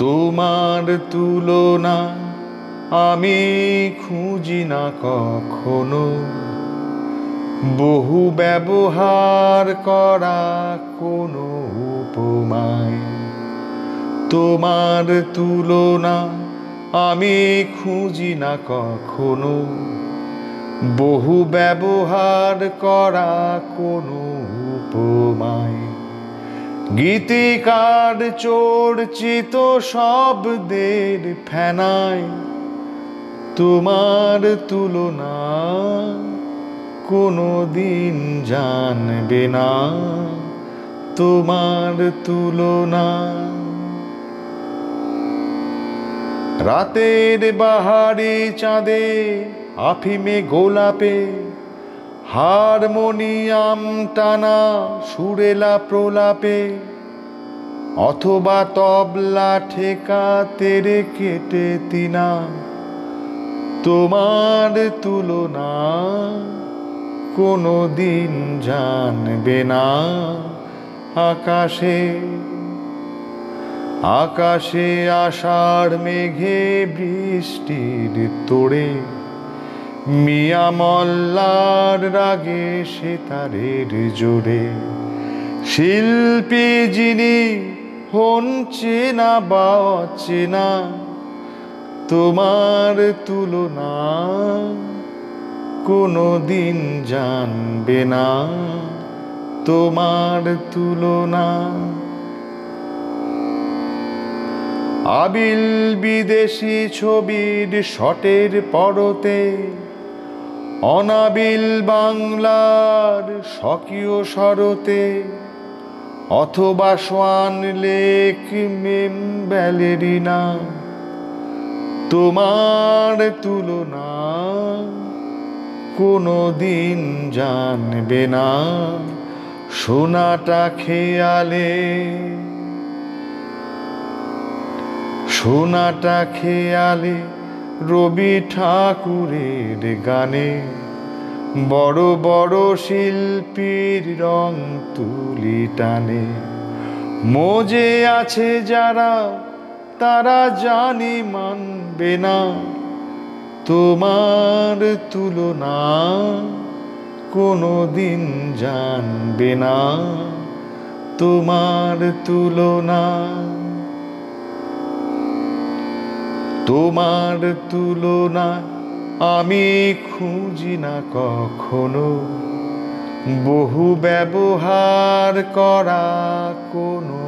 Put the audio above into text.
তোমার তুলনা আমি খুঁজি না কখনো, বহু ব্যবহার করা কোনো উপমায়। তোমার তুলনা আমি খুঁজি না কখনো, বহু ব্যবহার করা কোনো উপমায়। গীতিকার চর্চিত শব্দের ফেনায় তোমার তুলনা কোনো দিন জানবে না, তোমার তুলনা। রাতের বাহারি চাঁদে, আফিমে গোলাপে, হারমোনিয়াম টানা সুরেলা প্রলাপে, অথবা তবলা ঠেকা তেরে কেটে তিনা, তোমার তুলনা কোনো দিন জানবে না। আকাশে আকাশে আষাঢ় মেঘে বৃষ্টির তোড়ে, মিয়া মল্লার রাগে সেতারের জোরে, শিল্পী যিনি হন চেনা বা অচেনা, তোমার তুলনা কোনো দিন জানবে না, তোমার তুলনা। আবিল বিদেশি ছবির শটের পরতে, অনাবিল বাংলার স্বকীয় স্বরতে, অথবা সোয়ান লেক মেম ব্যালেরিনা, তোমার তুলনা কোনো দিন জানবে না। সোনাটা খেয়ালে, সোনাটা খেয়ালে রবি ঠাকুরের গানে, বড় বড় শিল্পীর রং তুলি টানে। মজে আছে যারা তারা জানি মানবে না, তোমার তুলনা কোনো দিন জানবে না, তোমার তুলনা। তোমার তুলনা আমি খুঁজি না কখনো, বহু ব্যবহার করা কোনো